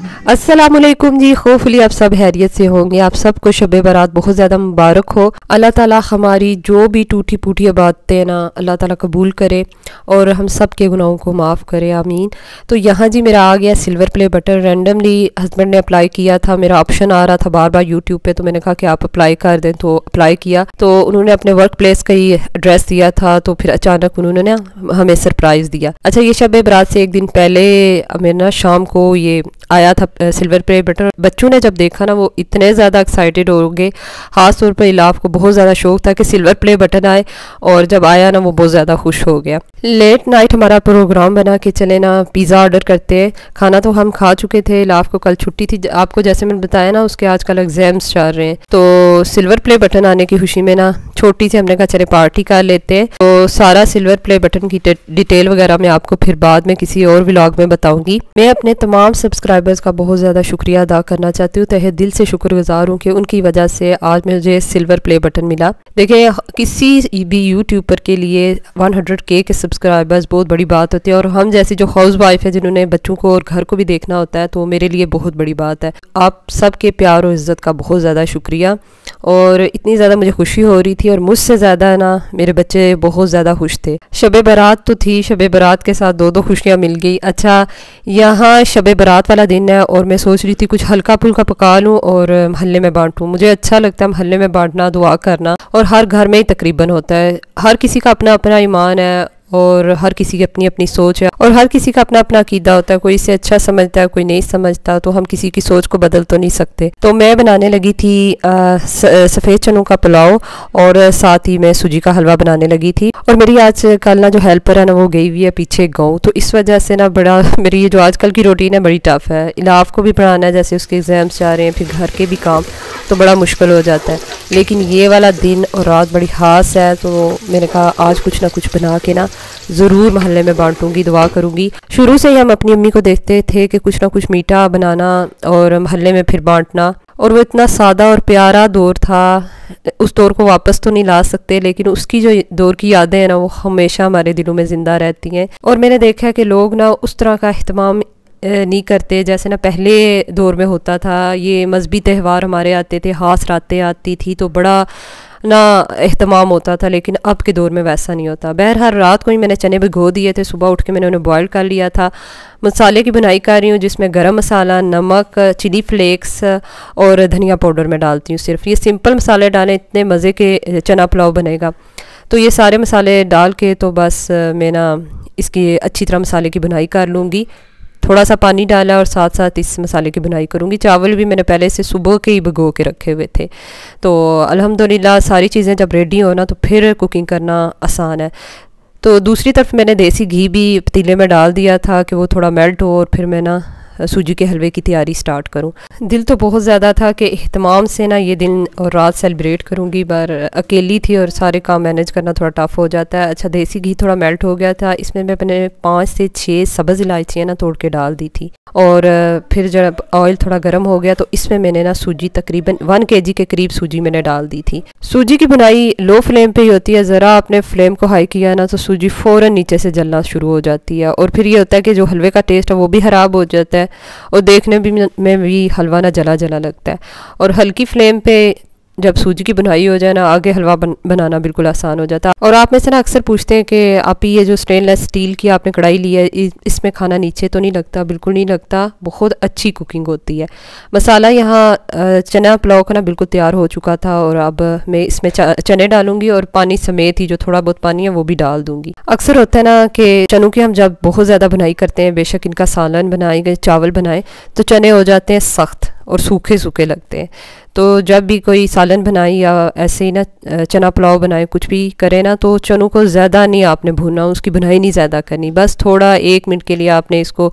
अस्सलामुअलैकुम जी, होपफुली आप सब हैरियत से होंगे। आप सबको शब बारात बहुत ज़्यादा मुबारक हो। अल्लाह ताला हमारी जो भी टूटी फूटी बातें ना अल्लाह ताला कबूल करे और हम सब के गुनाहों को माफ़ करे, आमीन। तो यहाँ जी मेरा आ गया silver play button. Randomly husband ने अप्लाई किया था, मेरा ऑप्शन आ रहा था बार बार यूट्यूब पे, तो मैंने कहा कि आप अप्लाई कर दें, तो अप्लाई किया। तो उन्होंने अपने वर्क प्लेस का ही एड्रेस दिया था, तो फिर अचानक उन्होंने ना हमें सरप्राइज़ दिया। अच्छा, ये शब बारात से एक दिन पहले मेरे ना शाम को ये आया था सिल्वर प्ले बटन। बच्चों ने जब देखा ना वो इतने ज़्यादा एक्साइटेड हो गए। ख़ास तौर पर इलाफ को बहुत ज़्यादा शौक था कि सिल्वर प्ले बटन आए, और जब आया ना वो बहुत ज़्यादा खुश हो गया। लेट नाइट हमारा प्रोग्राम बना कि चले ना पिज़्ज़ा ऑर्डर करते हैं। खाना तो हम खा चुके थे, इलाफ को कल छुट्टी थी। आपको जैसे मैंने बताया ना उसके आजकल एग्जाम्स चल रहे हैं, तो सिल्वर प्ले बटन आने की खुशी में ना छोटी सी हमने कहा चले पार्टी कर लेते हैं। तो सारा सिल्वर प्ले बटन की डिटेल वगैरह मैं आपको फिर बाद में किसी और व्लॉग में बताऊंगी। मैं अपने तमाम सब्सक्राइबर्स का बहुत ज़्यादा शुक्रिया अदा करना चाहती हूँ, तहे दिल से शुक्रगुजार हूँ कि उनकी वजह से आज मुझे सिल्वर प्ले बटन मिला। देखिए, किसी भी यूट्यूबर के लिए 100K के सब्सक्राइबर्स बहुत बड़ी बात होती है, और हम जैसी जो हाउस वाइफ है जिन्होंने बच्चों को और घर को भी देखना होता है, तो मेरे लिए बहुत बड़ी बात है। आप सबके प्यार और इज़्ज़त का बहुत ज़्यादा शुक्रिया। और इतनी ज़्यादा मुझे खुशी हो रही थी, और मुझसे ज़्यादा ना मेरे बच्चे बहुत ज़्यादा खुश थे। शब बारात तो थी, शब बारात के साथ दो खुशियाँ मिल गई। अच्छा, यहाँ शब बारात वाला दिन है और मैं सोच रही थी कुछ हल्का फुल्का पका लूँ और महल्ले में बांटूँ। मुझे अच्छा लगता है महल्ले में बांटना, दुआ करना, और हर घर में ही तकरीबन होता है। हर किसी का अपना अपना ईमान है, और हर किसी की अपनी अपनी सोच है, और हर किसी का अपना अपना अकीदा होता है। कोई इसे अच्छा समझता है, कोई नहीं समझता, तो हम किसी की सोच को बदल तो नहीं सकते। तो मैं बनाने लगी थी सफ़ेद चनों का पुलाव, और साथ ही मैं सूजी का हलवा बनाने लगी थी। और मेरी आज कल ना जो हेल्पर है ना वो गई हुई है पीछे गाँव, तो इस वजह से ना बड़ा मेरी ये जो आजकल की रूटीन है बड़ी टफ है। इलाफ को भी पढ़ाना है, जैसे उसके एग्ज़ाम्स जा रहे हैं, फिर घर के भी काम, तो बड़ा मुश्किल हो जाता है। लेकिन ये वाला दिन और रात बड़ी ख़ास है, तो मैंने कहा आज कुछ ना कुछ बना के ना ज़रूर महल्ले में बांटूंगी, दुआ करूंगी। शुरू से ही हम अपनी अम्मी को देखते थे कि कुछ ना कुछ मीठा बनाना और महल्ले में फिर बांटना, और वो इतना सादा और प्यारा दौर था। उस दौर को वापस तो नहीं ला सकते, लेकिन उसकी जो दौर की यादें हैं ना वो हमेशा हमारे दिलों में ज़िंदा रहती हैं। और मैंने देखा है कि लोग ना उस तरह का अहतमाम नहीं करते जैसे ना पहले दौर में होता था। ये मजहबी त्यौहार हमारे आते थे, ख़ास रातें आती थी, तो बड़ा ना एहतमाम होता था, लेकिन अब के दौर में वैसा नहीं होता। बहरहाल रात को ही मैंने चने भिगो दिए थे, सुबह उठ के मैंने उन्हें बॉयल कर लिया था। मसाले की बुनाई कर रही हूँ, जिसमें गरम मसाला, नमक, चिली फ्लेक्स और धनिया पाउडर में डालती हूँ। सिर्फ ये सिंपल मसाले डालें, इतने मज़े के चना पुलाव बनेगा। तो ये सारे मसाले डाल के तो बस मैं ना इसकी अच्छी तरह मसाले की बुनाई कर लूँगी। थोड़ा सा पानी डाला और साथ साथ इस मसाले की बुनाई करूँगी। चावल भी मैंने पहले से सुबह के ही भिगो के रखे हुए थे। तो अल्हम्दुलिल्लाह सारी चीज़ें जब रेडी हो ना तो फिर कुकिंग करना आसान है। तो दूसरी तरफ मैंने देसी घी भी पतीले में डाल दिया था कि वो थोड़ा मेल्ट हो, और फिर मैं ना सूजी के हलवे की तैयारी स्टार्ट करूं। दिल तो बहुत ज़्यादा था कि एहतमाम से ना ये दिन और रात सेलिब्रेट करूंगी, पर अकेली थी और सारे काम मैनेज करना थोड़ा टफ हो जाता है। अच्छा, देसी घी थोड़ा मेल्ट हो गया था, इसमें मैं अपने 5 से 6 सब्ज़ इलायचियाँ ना तोड़ के डाल दी थी। और फिर जब ऑयल थोड़ा गर्म हो गया तो इसमें मैंने ना सूजी तकरीबन 1 kg के करीब सूजी मैंने डाल दी थी। सूजी की बुनाई लो फ्लेम पे ही होती है, ज़रा आपने फ्लेम को हाई किया ना तो सूजी फ़ौरन नीचे से जलना शुरू हो जाती है, और फिर ये होता है कि जो हलवे का टेस्ट है वो भी ख़राब हो जाता है, और देखने में भी हलवा ना जला जला लगता है। और हल्की फ्लेम पे जब सूजी की बुनाई हो जाए ना, आगे हलवा बनाना बिल्कुल आसान हो जाता है। और आप में से ना अक्सर पूछते हैं कि आप ये जो स्टेनलेस स्टील की आपने कढ़ाई ली है, इसमें खाना नीचे तो नहीं लगता? बिल्कुल नहीं लगता, बहुत अच्छी कुकिंग होती है। मसाला यहाँ चना पुलाव का ना बिल्कुल तैयार हो चुका था, और अब मैं इसमें चने डालूंगी, और पानी समेत ही जो थोड़ा बहुत पानी है वो भी डाल दूंगी। अक्सर होता है ना कि चनों की हम जब बहुत ज़्यादा बुनाई करते हैं, बेशक इनका सालन बनाए गए चावल बनाए, तो चने हो जाते हैं सख्त और सूखे सूखे लगते हैं। तो जब भी कोई सालन बनाए या ऐसे ही ना चना पुलाव बनाए, कुछ भी करें ना, तो चनों को ज़्यादा नहीं आपने भूनना, उसकी बुनाई नहीं ज़्यादा करनी, बस थोड़ा 1 मिनट के लिए आपने इसको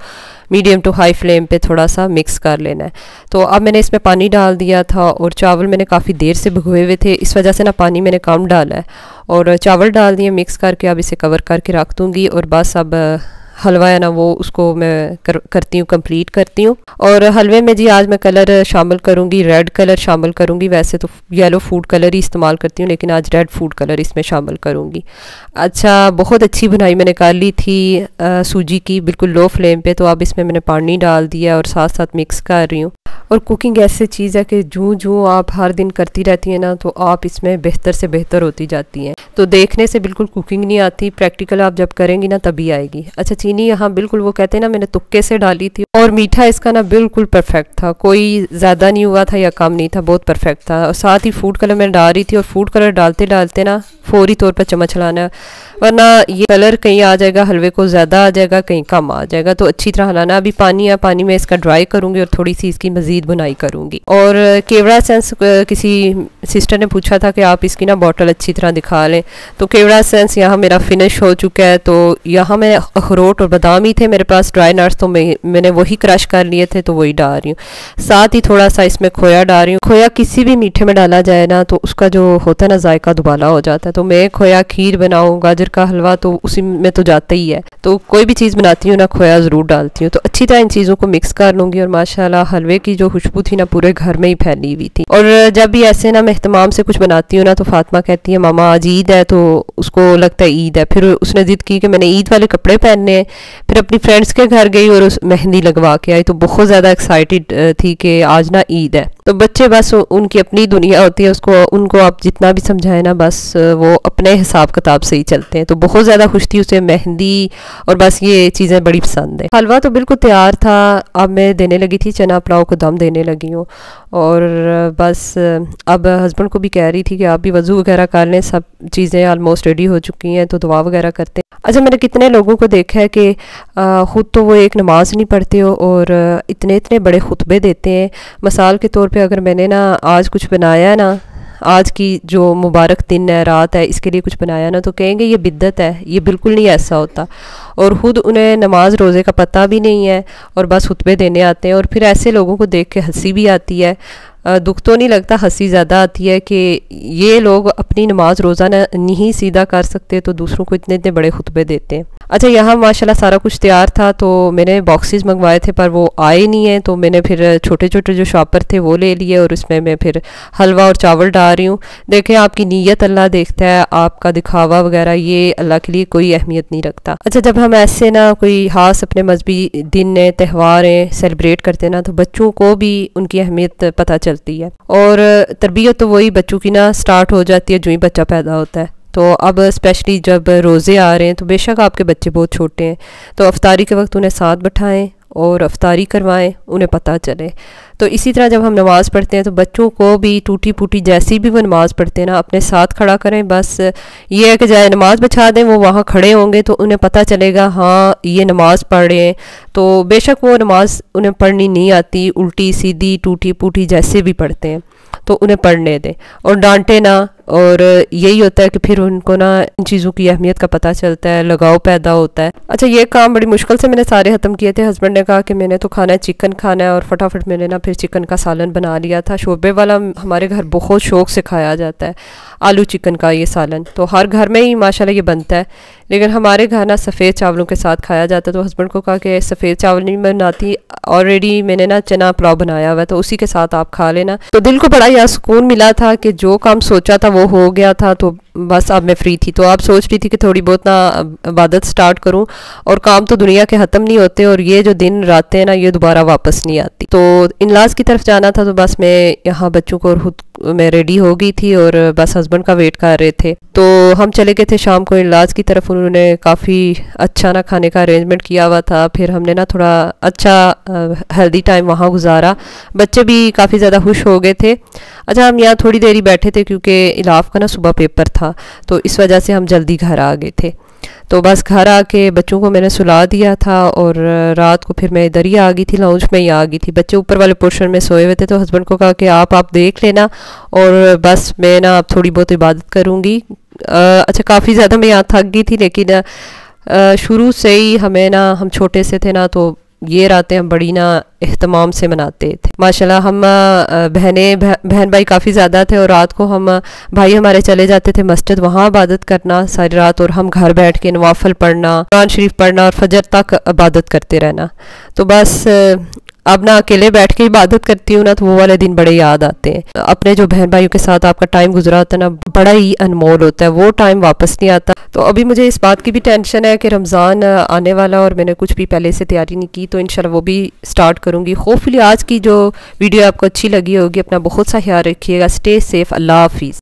मीडियम टू हाई फ्लेम पे थोड़ा सा मिक्स कर लेना है। तो अब मैंने इसमें पानी डाल दिया था, और चावल मैंने काफ़ी देर से भिगोए हुए थे, इस वजह से ना पानी मैंने कम डाला है, और चावल डाल दिए मिक्स करके। अब इसे कवर करके रख दूँगी, और बस अब हलवा है ना वो उसको मैं करती हूँ, कंप्लीट करती हूँ। और हलवे में जी आज मैं कलर शामिल करूँगी, रेड कलर शामिल करूँगी। वैसे तो येलो फूड कलर ही इस्तेमाल करती हूँ, लेकिन आज रेड फूड कलर इसमें शामिल करूँगी। अच्छा, बहुत अच्छी बुनाई मैंने कर ली थी सूजी की, बिल्कुल लो फ्लेम पे। तो अब इसमें मैंने पानी डाल दिया और साथ साथ मिक्स कर रही हूँ। और कुकिंग ऐसी चीज़ है कि जूँ आप हर दिन करती रहती हैं ना, तो आप इसमें बेहतर से बेहतर होती जाती हैं। तो देखने से बिल्कुल कुकिंग नहीं आती, प्रैक्टिकल आप जब करेंगी ना तभी आएगी। अच्छा, चीनी यहाँ बिल्कुल वो कहते हैं ना, मैंने तुक्के से डाली थी। और मीठा इसका ना बिल्कुल परफेक्ट था, कोई ज़्यादा नहीं हुआ था या कम नहीं था, बहुत परफेक्ट था। और साथ ही फूड कलर मैं डाल रही थी, और फूड कलर डालते डालते ना फौरी तौर पर चम्मच हिलाना है, वरना ये कलर कहीं आ जाएगा, हलवे को ज़्यादा आ जाएगा, कहीं कम आ जाएगा। तो अच्छी तरह हिलाना। अभी पानी है, पानी में इसका ड्राई करूँगी और थोड़ी सी इसकी मज़ीद बुनाई करूँगी। और केवड़ा एसेंस किसी सिस्टर ने पूछा था कि आप इसकी ना बॉटल अच्छी तरह दिखा लें, तो केवड़ा एसेंस यहाँ मेरा फिनिश हो चुका है। तो यहाँ मैं अखरोट और बादाम ही थे मेरे पास, ड्राई नट्स, तो मैंने वही क्रश कर लिए थे, तो वही डाल रही हूँ। साथ ही थोड़ा सा इसमें खोया डाल रही हूँ। खोया किसी भी मीठे में डाला जाए ना तो उसका जो होता है ना जायका दुबाला हो जाता है। तो मैं खोया खीर बनाऊँ, गाजर का हलवा, तो उसी में तो जाता ही है। तो कोई भी चीज़ बनाती हूँ ना खोया ज़रूर डालती हूँ। तो अच्छी तरह इन चीज़ों को मिक्स कर लूँगी। और माशाल्लाह हलवे की जो खुशबू थी ना पूरे घर में ही फैली हुई थी। और जब भी ऐसे ना मैं एहतमाम से कुछ बनाती हूँ ना, तो फातिमा कहती है मामा आज ईद है, तो उसको लगता है ईद है। फिर उसने जिद की कि मैंने ईद वाले कपड़े पहनने हैं। फिर अपनी फ्रेंड्स के घर गई और उस मेहंदी लगवा के आई, तो बहुत ज़्यादा एक्साइटेड थी कि आज ना ईद है। तो बच्चे बस उनकी अपनी दुनिया होती है, उसको उनको आप जितना भी समझाएं ना, बस वो अपने हिसाब किताब से ही चलते हैं। तो बहुत ज़्यादा खुश थी, उसे मेहंदी और बस ये चीज़ें बड़ी पसंद है। हलवा तो बिल्कुल तैयार था, अब मैं देने लगी थी, चना पुलाव को दम देने लगी हूँ। और बस अब हस्बैंड को भी कह रही थी कि आप भी वज़ू वगैरह कर लें, सब चीज़ें ऑलमोस्ट रेडी हो चुकी हैं, तो दुआ वगैरह करते हैं। अच्छा, मैंने कितने लोगों को देखा है कि ख़ुद तो वो एक नमाज नहीं पढ़ते हो और इतने इतने बड़े खुतबे देते हैं। मिसाल के तौर पे अगर मैंने ना आज कुछ बनाया ना, आज की जो मुबारक दिन है, रात है, इसके लिए कुछ बनाया ना, तो कहेंगे ये बिद्दत है, ये बिल्कुल नहीं ऐसा होता। और ख़ुद उन्हें नमाज रोज़े का पता भी नहीं है और बस खुतबे देने आते हैं। और फिर ऐसे लोगों को देख के हंसी भी आती है, दुख तो नहीं लगता, हंसी ज़्यादा आती है कि ये लोग अपनी नमाज रोज़ा नहीं सीधा कर सकते तो दूसरों को इतने इतने बड़े खुतबे देते हैं। अच्छा, यहाँ माशाल्लाह सारा कुछ तैयार था, तो मैंने बॉक्सेस मंगवाए थे पर वो आए नहीं हैं, तो मैंने फिर छोटे छोटे जो शॉपर थे वो ले लिए और उसमें मैं फिर हलवा और चावल डाल रही हूँ। देखें, आपकी नीयत अल्लाह देखता है, आपका दिखावा वगैरह ये अल्लाह के लिए कोई अहमियत नहीं रखता। अच्छा, जब हम ऐसे ना कोई खास अपने मजहबी दिन है, त्यौहार हैं, सेलिब्रेट करते हैं ना, तो बच्चों को भी उनकी अहमियत पता चलती है। और तरबियत तो वही बच्चों की ना स्टार्ट हो जाती है जो ही बच्चा पैदा होता है। तो अब स्पेशली जब रोज़े आ रहे हैं, तो बेशक आपके बच्चे बहुत छोटे हैं, तो अफ्तारी के वक्त उन्हें साथ बैठाएं और अफ्तारी करवाएं, उन्हें पता चले। तो इसी तरह जब हम नमाज़ पढ़ते हैं तो बच्चों को भी टूटी फूटी जैसी भी वो नमाज़ पढ़ते हैं ना, अपने साथ खड़ा करें। बस ये है कि चाहे नमाज़ बिछा दें, वो वहाँ खड़े होंगे तो उन्हें पता चलेगा हाँ ये नमाज़ पढ़ रहे हैं। तो बेशक वो नमाज़ उन्हें पढ़नी नहीं आती, उल्टी सीधी टूटी फूटी जैसे भी पढ़ते हैं, तो उन्हें पढ़ने दें और डांटे ना। और यही होता है कि फिर उनको ना इन चीज़ों की अहमियत का पता चलता है, लगाव पैदा होता है। अच्छा, ये काम बड़ी मुश्किल से मैंने सारे ख़त्म किए थे। हस्बैंड ने कहा कि मैंने तो खाना है, चिकन खाना है, और फटाफट मैंने ना फिर चिकन का सालन बना लिया था। शोरबे वाला हमारे घर बहुत शौक़ से खाया जाता है, आलू चिकन का ये सालन, तो हर घर में ही माशाल्लाह ये बनता है। लेकिन हमारे घर ना सफ़ेद चावलों के साथ खाया जाता है। तो हस्बैंड को कहा कि सफ़ेद चावल नहीं बनाती, ऑलरेडी मैंने ना चना पुलाव बनाया हुआ है, तो उसी के साथ आप खा लेना। तो दिल को बड़ा यार सुकून मिला था कि जो काम सोचा था वो हो गया था। तो बस अब मैं फ्री थी, तो आप सोच रही थी कि थोड़ी बहुत ना इबादत स्टार्ट करूं। और काम तो दुनिया के ख़त्म नहीं होते, और ये जो दिन रातें ना ये दोबारा वापस नहीं आती। तो इन-लॉज़ की तरफ जाना था, तो बस मैं यहाँ बच्चों को खुद मैं रेडी हो गई थी और बस हस्बैंड का वेट कर रहे थे। तो हम चले गए थे शाम को इन-लॉज़ की तरफ। उन्होंने काफ़ी अच्छा ना खाने का अरेंजमेंट किया हुआ था। फिर हमने ना थोड़ा अच्छा हेल्दी टाइम वहाँ गुजारा, बच्चे भी काफ़ी ज़्यादा खुश हो गए थे। अच्छा, हम यहाँ थोड़ी देर ही बैठे थे क्योंकि इलाफ का ना सुबह पेपर था, तो इस वजह से हम जल्दी घर आ गए थे। तो बस घर आके बच्चों को मैंने सुला दिया था और रात को फिर मैं इधर ही आ गई थी, लाउंज में ही आ गई थी। बच्चे ऊपर वाले पोर्शन में सोए हुए थे, तो हस्बैंड को कहा कि आप देख लेना और बस मैं ना अब थोड़ी बहुत इबादत करूँगी। अच्छा, काफ़ी ज़्यादा मैं यहाँ थक गई थी, लेकिन शुरू से ही हमें ना, हम छोटे से थे ना, तो ये रातें हम बड़ी ना एहतमाम से मनाते थे। माशाल्लाह हम बहन भाई काफ़ी ज़्यादा थे, और रात को हम भाई हमारे चले जाते थे मस्जिद, वहाँ इबादत करना सारी रात, और हम घर बैठ के नवाफिल पढ़ना, कुरान शरीफ पढ़ना और फजर तक इबादत करते रहना। तो बस अब ना अकेले बैठ के इबादत करती हूँ ना, तो वो वाले दिन बड़े याद आते हैं। अपने जो बहन भाइयों के साथ आपका टाइम गुजरा होता है ना, बड़ा ही अनमोल होता है, वो टाइम वापस नहीं आता। तो अभी मुझे इस बात की भी टेंशन है कि रमज़ान आने वाला, और मैंने कुछ भी पहले से तैयारी नहीं की, तो इंशाल्लाह वो भी स्टार्ट करूँगी। होपफुली आज की जो वीडियो आपको अच्छी लगी होगी। अपना बहुत सा ख्याल रखिएगा। Stay safe. अल्लाह हाफिज़।